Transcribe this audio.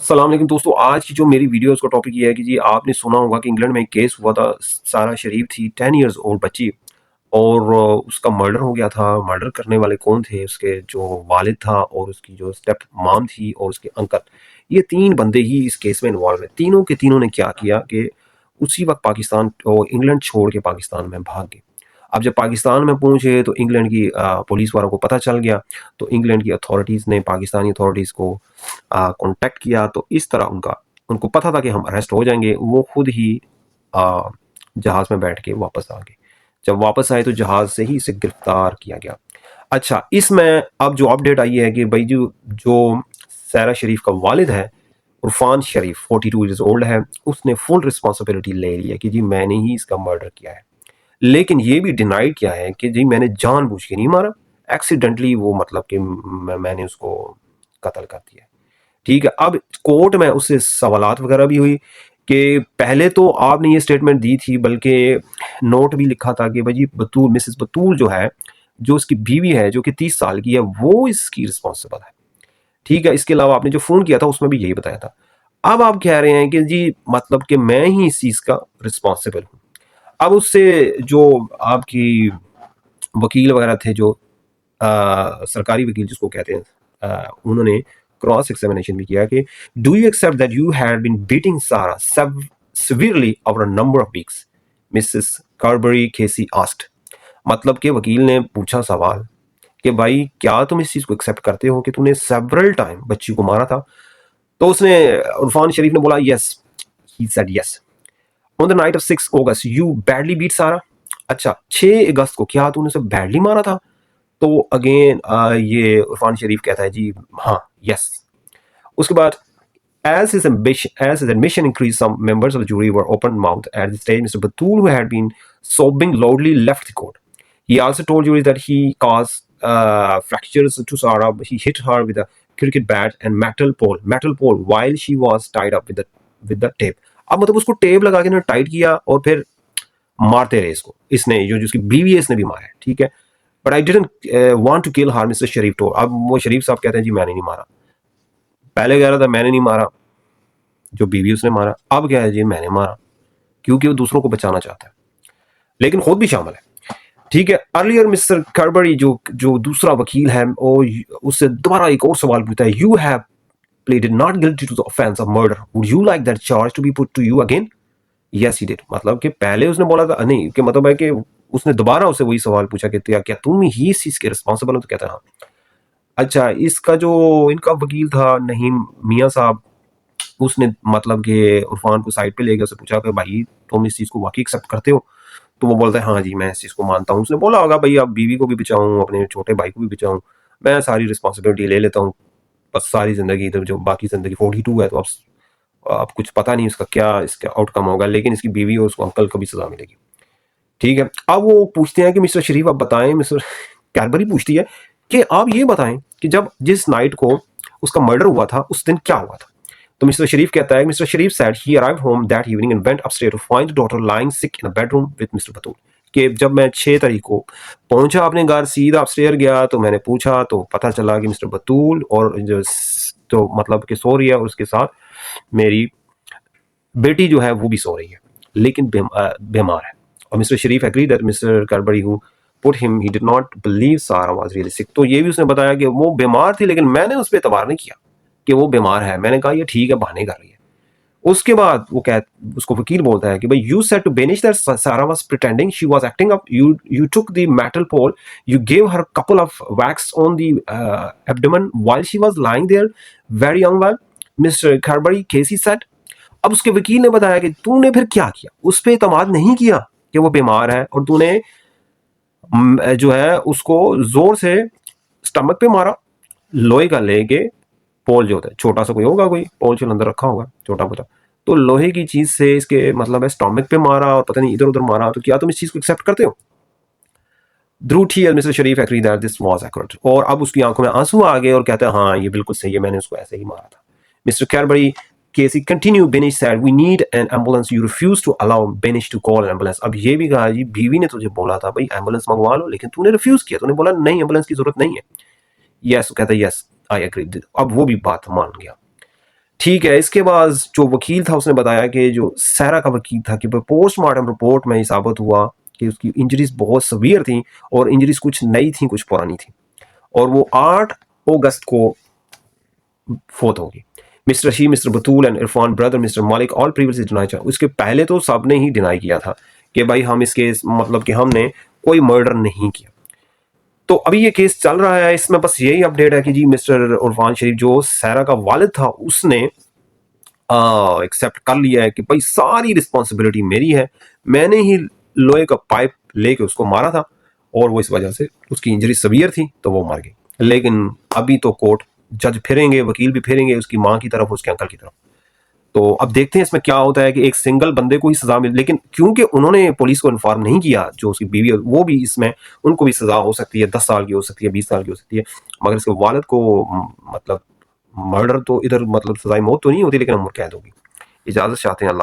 अस्सलाम वालेकुम दोस्तों, आज की जो मेरी वीडियो है उसका टॉपिक ये है कि जी आपने सुना होगा कि इंग्लैंड में एक केस हुआ था। सारा शरीफ थी 10 इयर्स ओल्ड बच्ची और उसका मर्डर हो गया था। मर्डर करने वाले कौन थे? उसके जो वालिद था और उसकी जो स्टेप मॉम थी और उसके अंकल। ये 3 बंदे ही इस केस में इन्वॉल्व हैं। तीनों के तीनों ने क्या किया कि उसी वक्त पाकिस्तान और इंग्लैंड छोड़ के पाकिस्तान में भाग गए। अब जब पाकिस्तान में पहुंचे तो इंग्लैंड की पुलिस वालों को पता चल गया, तो इंग्लैंड की अथॉरिटीज़ ने पाकिस्तानी अथॉरिटीज़ को कांटेक्ट किया। तो इस तरह उनको पता था कि हम अरेस्ट हो जाएंगे। वो खुद ही जहाज़ में बैठ के वापस आ गए। जब वापस आए तो जहाज़ से ही इसे गिरफ्तार किया गया। अच्छा, इसमें अब जो अपडेट आई है कि भाई जो जो सारा शरीफ का वालिद है, उरफान शरीफ 42 ईयर्स ओल्ड है, उसने फुल रिस्पॉन्सिबिलिटी ले ली है कि जी मैंने ही इसका मर्डर किया है। लेकिन ये भी डिनाइड किया है कि जी मैंने जानबूझ के नहीं मारा, एक्सीडेंटली वो मतलब कि मैंने उसको कत्ल कर दिया। ठीक है, अब कोर्ट में उससे सवालात वगैरह भी हुई कि पहले तो आपने ये स्टेटमेंट दी थी, बल्कि नोट भी लिखा था कि भाई जी बतूल, मिसेस बतूल जो है, जो उसकी बीवी है जो कि 30 साल की है, वो इसकी रिस्पॉन्सिबल है। ठीक है, इसके अलावा आपने जो फोन किया था उसमें भी यही बताया था। अब आप कह रहे हैं कि जी मतलब कि मैं ही इस चीज का रिस्पॉन्सिबल हूँ। अब उससे जो आपकी वकील वगैरह थे, जो सरकारी वकील जिसको कहते हैं, उन्होंने क्रॉस एग्जामिनेशन भी किया कि do you accept that you had been beating Sara severely over a number of weeks, Mrs Carbery KC asked. मतलब कि वकील ने पूछा सवाल कि भाई क्या तुम इस चीज को एक्सेप्ट करते हो कि तूने सेवरल टाइम बच्ची को मारा था? तो उसने, उरफान शरीफ ने बोला yes. He said yes. On the night of 6 August you badly beat Sara. अच्छा, 6 अगस्त को क्या तूने उसे बैडली मारा था? तो अगेन ये उरफान शरीफ कहता है जी हाँ, यस। उसके बाद as his admission increased, some members of the jury were open-mouthed at the stage. Mr. Batul, who had been sobbing loudly, left the court. He also told jury that he caused fractures to Sarah. He hit her with a cricket bat and metal pole while she was tied up with the tape. अब मतलब उसको tape लगा के ना tight किया और फिर मारते रहे इसको। इसने जो जिसकी बीवी है इसने भी मारा है, ठीक है। But I didn't want to kill her, mister Sharif told. अब वो शरीफ साहब कहते हैं जी मैंने नहीं मारा। पहले कह रहा था मैंने नहीं मारा, जो बीवी उसने मारा। अब क्या है जी मैंने मारा, क्योंकि वो दूसरों को बचाना चाहता है, लेकिन खुद भी शामिल है। ठीक है, अर्लियर मिस्टर कार्बरी जो जो दूसरा वकील है, और उससे दोबारा एक और सवाल पूछता है, you have pleaded not guilty to the offense of murder. Would you like that charge to be put to you again? Yes, he did. मतलब कि पहले उसने बोला था नहीं, कि मतलब है कि उसने दोबारा उससे वही सवाल पूछा कि क्या तुम ही इस चीज के रिस्पॉन्सिबल हो? तो कहता है हाँ। अच्छा, इसका जो इनका वकील था नहीम मियाँ साहब, उसने मतलब कि उरफान को साइड पे ले गया, उससे पूछा कि भाई तुम इस चीज को वाकई एक्सेप्ट करते हो? तो वो बोलता है हाँ जी मैं इस चीज को मानता हूँ। उसने बोला होगा भाई अब बीवी को भी बचाऊं, अपने छोटे भाई को भी बचाऊं, मैं सारी रिस्पॉन्सिबिलिटी ले लेता हूँ। बस सारी जिंदगी, इधर जो बाकी जिंदगी 42 है, तो अब कुछ पता नहीं उसका क्या इसका आउटकम होगा, लेकिन इसकी बीवी और उसको अंकल को भी सजा मिलेगी। ठीक है, अब वो पूछते हैं कि मिस्टर शरीफ आप बताएं, मिस्टर कैडबरी पूछती है कि आप ये बताएं कि जब जिस नाइट को उसका मर्डर हुआ था उस दिन क्या हुआ था? तो मिस्टर शरीफ कहता है, Mister Sharif said he arrived home that evening and went upstairs to find daughter lying sick in a bedroom with Mister Batool. कि जब मैं 6 तारीख को पहुंचा अपने घर, सीधा अपस्टेयर गया, तो मैंने पूछा तो पता चला कि मिस्टर बतूल और जो तो मतलब कि सो रही है, और उसके साथ मेरी बेटी जो है वो भी सो रही है, लेकिन बीमार है। और mister Sharif agree that Mister Carbery who put him he did not believe Sara was really sick. तो ये भी उसने बताया कि वो बीमार थी, लेकिन मैंने उस पर एतबार नहीं किया कि वो बीमार है। मैंने कहा ये ठीक है, बहाने कर रही है। उसके बाद उसको वकील बोलता है कि भाई you said to Beinash that Sara was pretending she was acting up, you took the metal pole, you give her couple of whacks on the abdomen while she was lying there very unwell, Mister Carbery KC said. अब उसके वकील ने बताया कि तूने फिर क्या किया, उस पर एतमाद नहीं किया कि वो बीमार है, और तूने जो है उसको जोर से स्टमक पे मारा, लोहे का लेके पोल जो होता है, छोटा सा कोई होगा, कोई पोल चल अंदर रखा होगा छोटा मोटा, तो लोहे की चीज से इसके मतलब है स्टमक पे मारा और पता नहीं इधर उधर मारा। तो क्या तुम इस चीज को एक्सेप्ट करते हो? ध्रुठी और mister Sharif agree that this was accurate. और अब उसकी आंखों में आंसू आ गए और कहता है हाँ ये बिल्कुल सही है, मैंने उसको ऐसे ही मारा था। Mister Cadbury Casey continue, Benish said, we need an ambulance. You refuse to allow Benish to call an ambulance. अब ये भी कहा जी बीवी ने तुझे बोला था भाई एम्बुलेंस मंगवा लो, लेकिन तूने रिफ्यूज किया, तूने बोला नहीं एम्बुलेंस की जरूरत नहीं है। यस, कहता है यस आई एग्री। अब वो भी बात मान गया। ठीक है, इसके बाद जो वकील था उसने बताया कि जो सहरा का वकील था कि पोस्टमार्टम रिपोर्ट में ये साबित हुआ कि उसकी इंजरीज बहुत सवियर थी और इंजरीज कुछ नई थी कुछ पुरानी थी और वो 8 अगस्त को फोत होगी। Mister Rashid, mister Batool and Irfan brother mister मालिक ऑल प्रीवियसली डिनाई था। उसके पहले तो सब ने ही डिनाई किया था कि भाई हम इसके मतलब कि हमने कोई मर्डर नहीं किया। तो अभी ये केस चल रहा है, इसमें बस यही अपडेट है कि जी मिस्टर उरफान शरीफ जो सहरा का वालिद था उसने एक्सेप्ट कर लिया है कि भाई सारी रिस्पॉन्सिबिलिटी मेरी है, मैंने ही लोहे का पाइप लेके उसको मारा था और वो इस वजह से उसकी इंजरी सवियर थी तो वो मर गई। लेकिन अभी तो कोर्ट जज फिरेंगे, वकील भी फिरेंगे उसकी माँ की तरफ उसके अंकल की तरफ। तो अब देखते हैं इसमें क्या होता है कि एक सिंगल बंदे को ही सजा मिले, लेकिन क्योंकि उन्होंने पुलिस को इन्फॉर्म नहीं किया जो उसकी बीवी है वो भी इसमें उनको भी सजा हो सकती है, 10 साल की हो सकती है, 20 साल की हो सकती है। मगर इसके वालिद को मतलब मर्डर तो इधर मतलब सजाई मौत तो नहीं होती लेकिन उम्र कैद होगी। इजाजत चाहते हैं। अल्लाह।